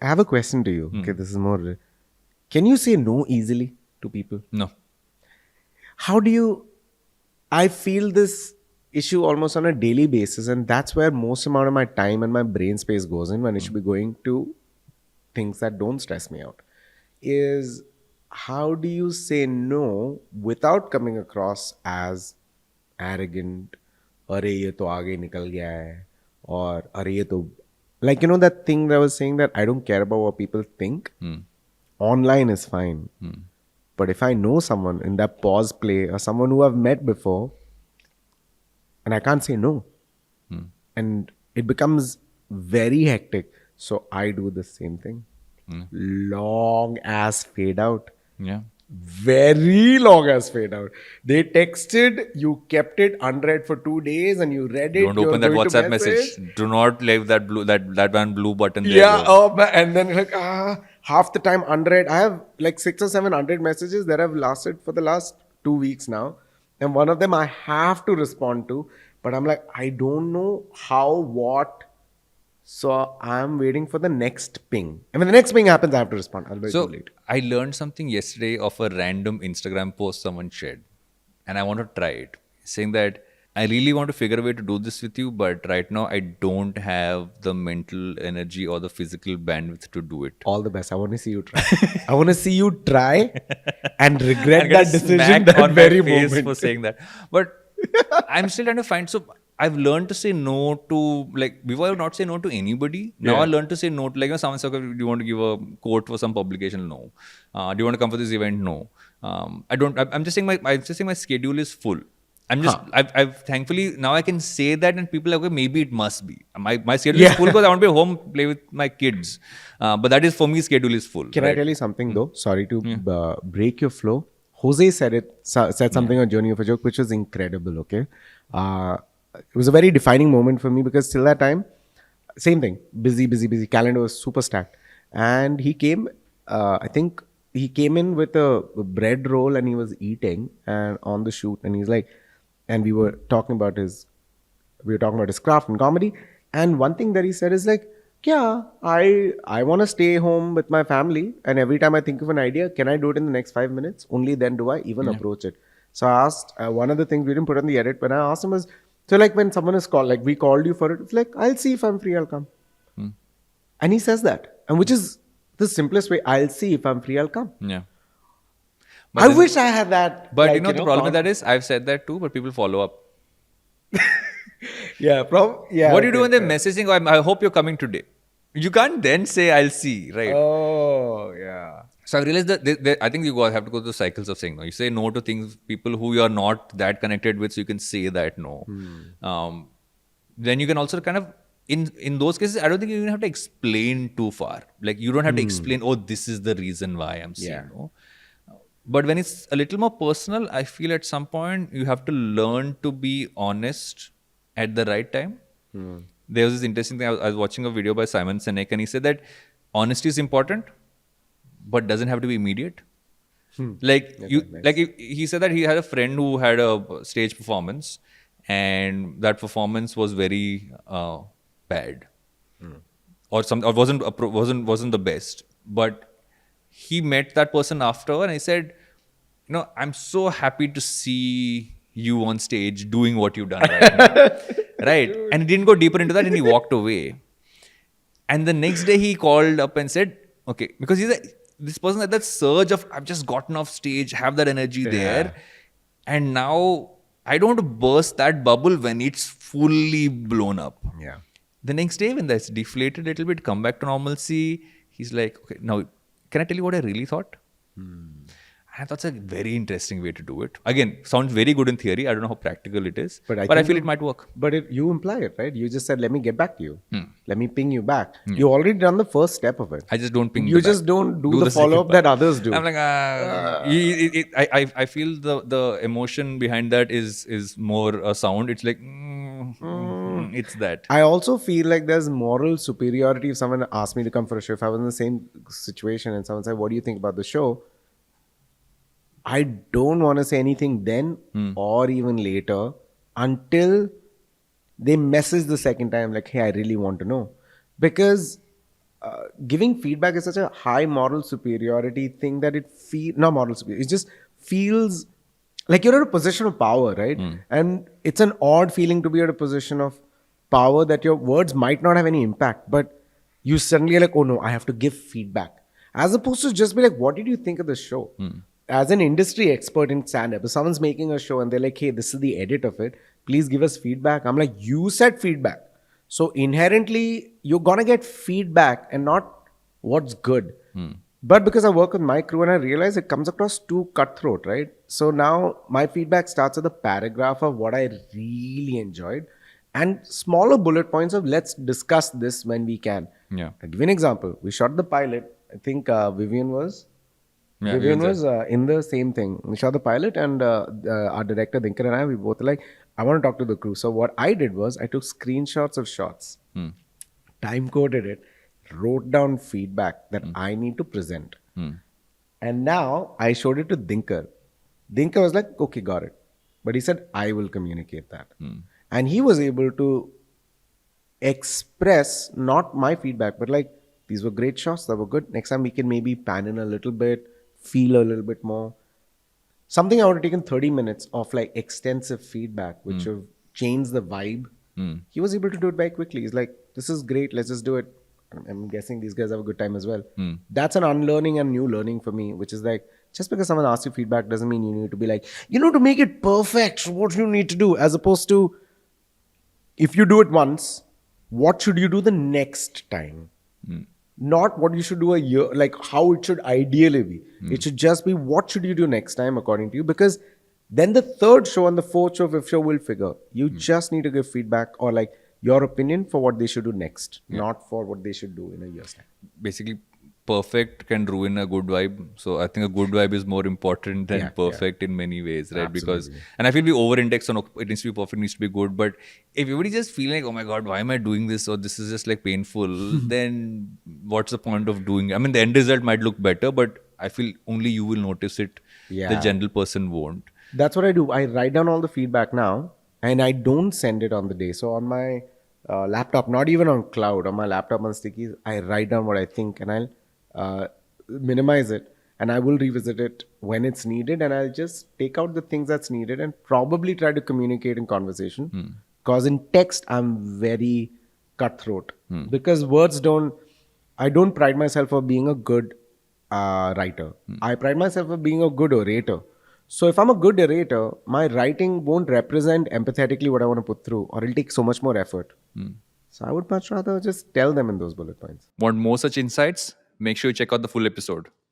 I have a question to you. Okay, this is more. Can you say no easily to people? No. How do you? I feel this issue almost on a daily basis, and that's where most amount of my time and my brain space goes in when I should be going to things that don't stress me out. Is how do you say no without coming across as arrogant? अरे ये तो आगे निकल गया है और अरे ये तो like that thing that I was saying that I don't care about what people think. Online is fine. But if I know someone in that pause play or someone who I've met before and I can't say no, and it becomes very hectic. So I do the same thing. Long ass fade out. Yeah. Very long ass fade out. They texted, you kept it unread for 2 days and you read it. Don't open that going to WhatsApp message. Do not leave that blue that one blue button there. Yeah, oh, and then like half the time unread. I have like 6 or 7 unread messages that have lasted for the last 2 weeks now, and one of them I have to respond to, but I'm like I don't know how, what. So I'm waiting for the next ping, and when the next ping happens, I have to respond. I'll be too late. I learned something yesterday of a random Instagram post someone shared, and I want to try it, saying that I really want to figure a way to do this with you, but right now I don't have the mental energy or the physical bandwidth to do it. All the best. I want to see you try. I want to see you try and regret I'm gonna that decision smack that on very my face moment. for saying that. But I'm still trying to find. So I've learned to say no to, like, before I would not say no to anybody. Now I learned to say no to, like, someone said, okay, do you want to give a quote for some publication? No. Do you want to come for this event? No. I don't. I'm just saying my schedule is full. I'm just, I've thankfully, now I can say that and people are like, okay, maybe it must be. My schedule is full because I want to be home, play with my kids. But that is, for me, schedule is full. Can I tell you something though? Sorry to break your flow. Jose said something on Journey of a Joke, which was incredible, okay? It was a very defining moment for me because till that time, same thing, busy, calendar was super stacked. And he came, I think he came in with a bread roll and he was eating and on the shoot and he's like, and we were talking about his craft and comedy. And one thing that he said is like, yeah, I want to stay home with my family. And every time I think of an idea, can I do it in the next 5 minutes? Only then do I even approach it. So I asked, one of the things we didn't put on the edit, but I asked him was, so like when someone is called, like we called you for it, it's like, I'll see if I'm free, I'll come. And he says that. And which is the simplest way, I'll see if I'm free, I'll come. Yeah. I wish I had that. But like, the problem with that is, I've said that too, but people follow up. Yeah. What do you do when they're messaging? Oh, I hope you're coming today. You can't then say, I'll see, right? Oh, yeah. So I realized that I think you have to go through cycles of saying no. You say no to things, people who you are not that connected with, so you can say that no. Then you can also kind of, in those cases, I don't think you even have to explain too far. Like you don't have to explain, oh, this is the reason why I'm saying no. But when it's a little more personal, I feel at some point you have to learn to be honest at the right time. There was this interesting thing. I was watching a video by Simon Sinek and he said that honesty is important, but doesn't have to be immediate. Like he said that he had a friend who had a stage performance and that performance was very bad or wasn't the best. But he met that person after and he said, I'm so happy to see you on stage doing what you've done right now. Right? And he didn't go deeper into that and he walked away. And the next day he called up and said, okay, because this person had that surge of, I've just gotten off stage, have that energy there. And now I don't want to burst that bubble when it's fully blown up. Yeah. The next day when that's deflated a little bit, come back to normalcy, he's like, okay, now can I tell you what I really thought? I thought it's a very interesting way to do it. Again, sounds very good in theory. I don't know how practical it is, but I feel it might work. But you imply it, right? You just said, let me get back to you. Let me ping you back. You already done the first step of it. I just don't ping you. You just don't do the follow-up that others do. I'm like, I feel the emotion behind that is more a sound. It's like, it's that. I also feel like there's moral superiority if someone asked me to come for a show. If I was in the same situation and someone said, what do you think about the show? I don't want to say anything then or even later until they message the second time like, hey, I really want to know. Because giving feedback is such a high moral superiority thing that it not moral superiority, it just feels like you're at a position of power, right? And it's an odd feeling to be at a position of power that your words might not have any impact, but you suddenly are like, oh no, I have to give feedback. As opposed to just be like, what did you think of the show? As an industry expert in stand-up, if someone's making a show and they're like, hey, this is the edit of it, please give us feedback. I'm like, you said feedback. So inherently, you're gonna get feedback and not what's good. But because I work with my crew and I realize it comes across too cutthroat, right? So now my feedback starts with a paragraph of what I really enjoyed and smaller bullet points of let's discuss this when we can. Yeah. I'll give you an example. We shot the pilot. I think Vivian was in the same thing. We shot the pilot, and our director Dinkar and I, we both like, I want to talk to the crew. So what I did was I took screenshots of shots, time coded it, wrote down feedback that I need to present. And now I showed it to Dinkar. Dinkar was like, okay, got it. But he said, I will communicate that. And he was able to express not my feedback, but like, these were great shots, that were good. Next time we can maybe pan in a little bit, feel a little bit more. Something I would have taken 30 minutes of like extensive feedback, which have changed the vibe. He was able to do it very quickly. He's like, this is great, let's just do it. I'm guessing these guys have a good time as well. That's an unlearning and new learning for me, which is like, just because someone asks you feedback doesn't mean you need to be like, to make it perfect, what do you need to do? As opposed to, if you do it once, what should you do the next time? Not what you should do a year, like how it should ideally be. It should just be what should you do next time according to you, because then the third show and the fourth show, fifth show will figure. You just need to give feedback or like your opinion for what they should do next, not for what they should do in a year's time. Basically, perfect can ruin a good vibe. So I think a good vibe is more important than perfect in many ways, right? Absolutely. Because, and I feel we over-index on it needs to be perfect, needs to be good. But if everybody just feel like, oh my God, why am I doing this? Or this is just like painful, then what's the point of doing it? I mean, the end result might look better, but I feel only you will notice it. Yeah. The general person won't. That's what I do. I write down all the feedback now and I don't send it on the day. So on my laptop, not even on cloud, on my laptop on stickies, I write down what I think and I'll minimize it and I will revisit it when it's needed, and I'll just take out the things that's needed and probably try to communicate in conversation. Because in text, I'm very cutthroat because I don't pride myself for being a good writer. I pride myself for being a good orator. So if I'm a good orator, my writing won't represent empathetically what I want to put through, or it'll take so much more effort. So I would much rather just tell them in those bullet points. Want more such insights? Make sure you check out the full episode.